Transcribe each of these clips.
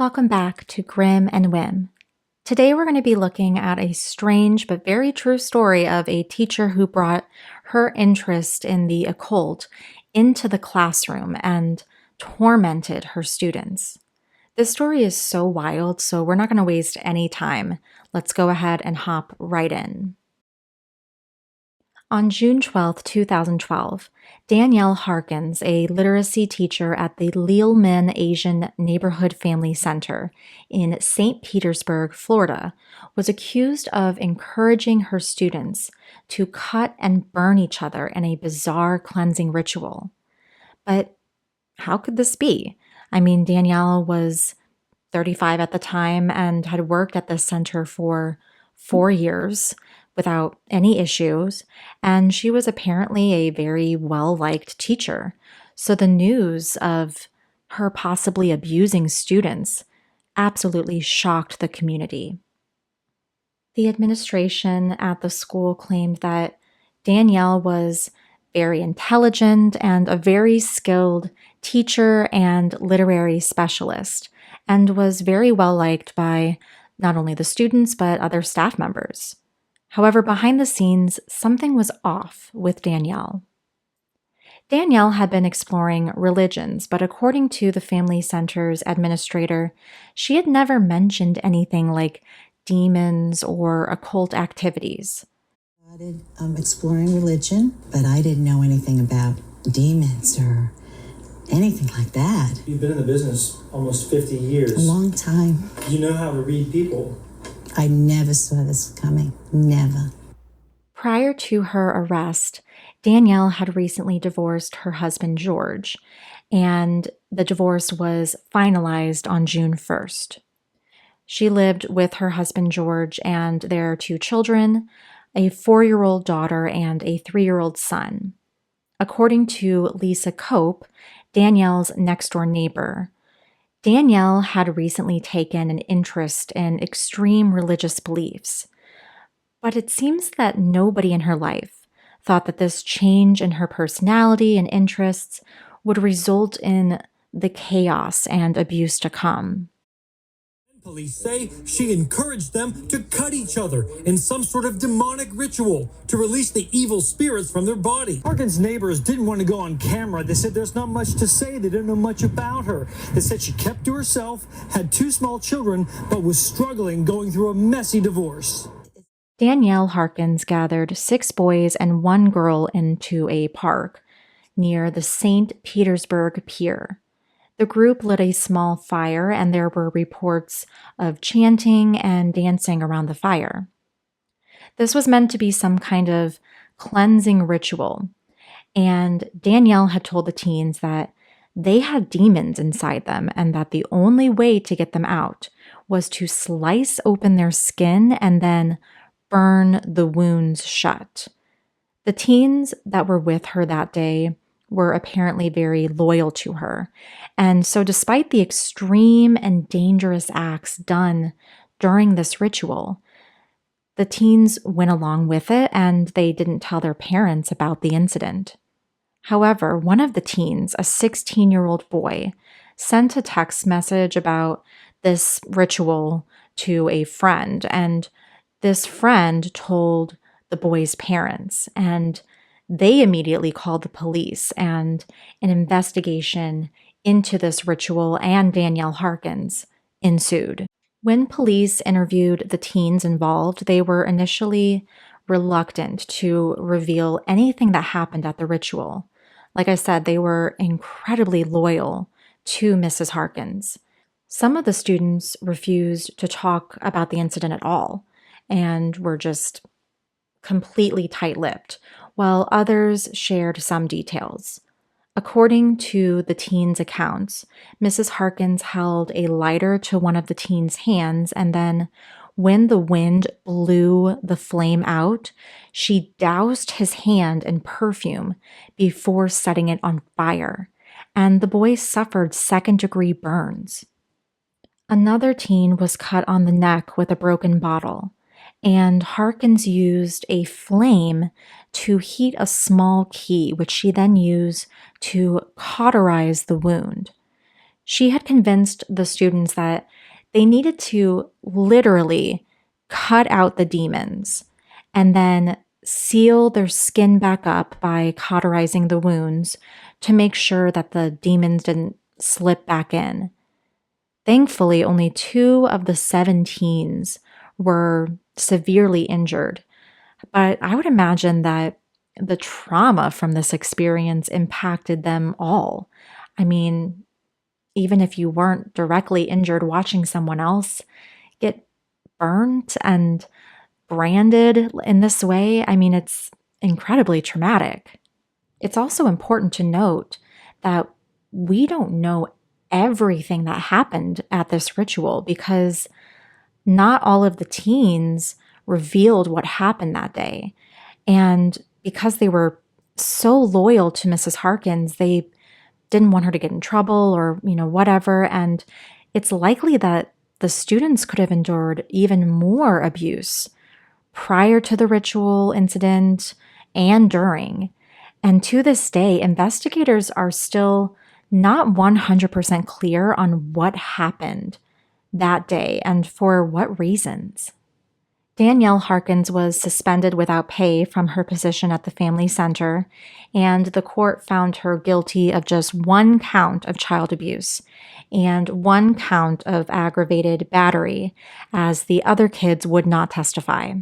Welcome back to Grim and Whim. Today we're going to be looking at a strange but very true story of a teacher who brought her interest in the occult into the classroom and tormented her students. This story is so wild, so we're not going to waste any time. Let's go ahead and hop right in. On June 12, 2012, Danielle Harkins, a literacy teacher at the Lealman Asian Neighborhood Family Center in St. Petersburg, Florida, was accused of encouraging her students to cut and burn each other in a bizarre cleansing ritual. But how could this be? I mean, Danielle was 35 at the time and had worked at this center for 4 years without any issues, and she was apparently a very well-liked teacher. So the news of her possibly abusing students absolutely shocked the community. The administration at the school claimed that Danielle was very intelligent and a very skilled teacher and literary specialist, and was very well liked by not only the students but other staff members. However, behind the scenes, something was off with Danielle. Danielle had been exploring religions, but according to the family center's administrator, she had never mentioned anything like demons or occult activities. I started exploring religion, but I didn't know anything about demons or anything like that. You've been in the business almost 50 years. A long time. You know how to read people. I never saw this coming. Never. Prior to her arrest, Danielle had recently divorced her husband, George, and the divorce was finalized on June 1st. She lived with her husband, George, and their 2 children, a 4-year-old daughter and a 3-year-old son. According to Lisa Cope, Danielle's next-door neighbor, Danielle had recently taken an interest in extreme religious beliefs, but it seems that nobody in her life thought that this change in her personality and interests would result in the chaos and abuse to come. Police say she encouraged them to cut each other in some sort of demonic ritual to release the evil spirits from their body. Harkins' neighbors didn't want to go on camera. They said there's not much to say. They didn't know much about her. They said she kept to herself, had 2 small children, but was struggling going through a messy divorce. Danielle Harkins gathered 6 boys and 1 girl into a park near the St. Petersburg Pier. The group lit a small fire, and there were reports of chanting and dancing around the fire. This was meant to be some kind of cleansing ritual, and Danielle had told the teens that they had demons inside them and that the only way to get them out was to slice open their skin and then burn the wounds shut. The teens that were with her that day were apparently very loyal to her. And so despite the extreme and dangerous acts done during this ritual, the teens went along with it and they didn't tell their parents about the incident. However, one of the teens, a 16-year-old boy, sent a text message about this ritual to a friend, and this friend told the boy's parents, and they immediately called the police, and an investigation into this ritual and Danielle Harkins ensued. When police interviewed the teens involved, they were initially reluctant to reveal anything that happened at the ritual. Like I said, they were incredibly loyal to Mrs. Harkins. Some of the students refused to talk about the incident at all and were just completely tight-lipped, while others shared some details. According to the teens' accounts, Mrs. Harkins held a lighter to one of the teens' hands, and then when the wind blew the flame out, she doused his hand in perfume before setting it on fire, and the boy suffered second-degree burns. Another teen was cut on the neck with a broken bottle, and Harkins used a flame to heat a small key, which she then used to cauterize the wound. She had convinced the students that they needed to literally cut out the demons and then seal their skin back up by cauterizing the wounds to make sure that the demons didn't slip back in. Thankfully, only 2 of the 7 teens were severely injured, but I would imagine that the trauma from this experience impacted them all. I mean, even if you weren't directly injured watching someone else get burnt and branded in this way, I mean, it's incredibly traumatic. It's also important to note that we don't know everything that happened at this ritual because not all of the teens revealed what happened that day. And because they were so loyal to Mrs. Harkins, they didn't want her to get in trouble or, whatever. And it's likely that the students could have endured even more abuse prior to the ritual incident and during. And to this day, investigators are still not 100% clear on what happened that day and for what reasons. Danielle Harkins was suspended without pay from her position at the family center, and the court found her guilty of just 1 count of child abuse and 1 count of aggravated battery, as the other kids would not testify.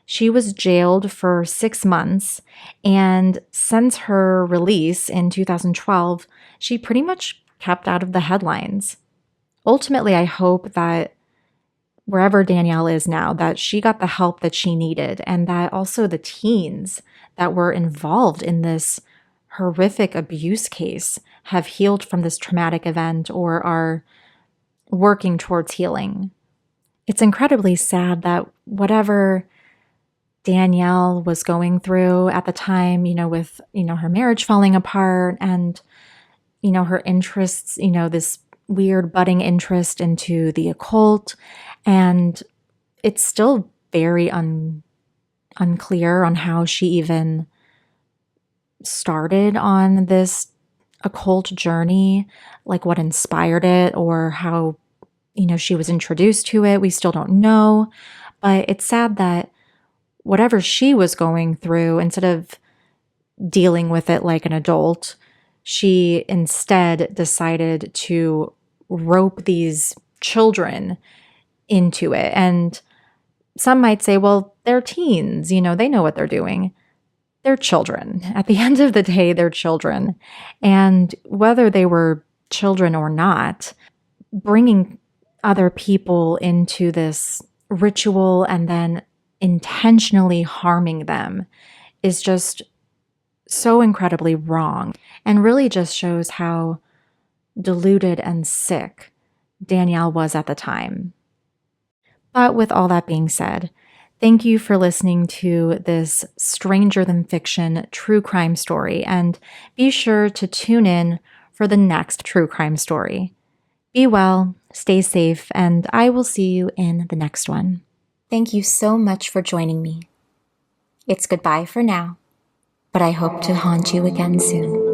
She was jailed for 6 months, and since her release in 2012, she pretty much kept out of the headlines. Ultimately, I hope that wherever Danielle is now, that she got the help that she needed, and that also the teens that were involved in this horrific abuse case have healed from this traumatic event or are working towards healing. It's incredibly sad that whatever Danielle was going through at the time, with, her marriage falling apart and, her interests, this weird budding interest into the occult. And it's still very unclear on how she even started on this occult journey, like what inspired it or how, she was introduced to it. We still don't know. But it's sad that whatever she was going through, instead of dealing with it like an adult, she instead decided to rope these children into it. And some might say, well, they're teens, they know what they're doing. They're children. At the end of the day, they're children. And whether they were children or not, bringing other people into this ritual and then intentionally harming them is just so incredibly wrong and really just shows how deluded and sick Danielle was at the time. But with all that being said, thank you for listening to this stranger than fiction true crime story, and be sure to tune in for the next true crime story. Be well, stay safe, and I will see you in the next one. Thank you so much for joining me. It's goodbye for now, but I hope to haunt you again soon.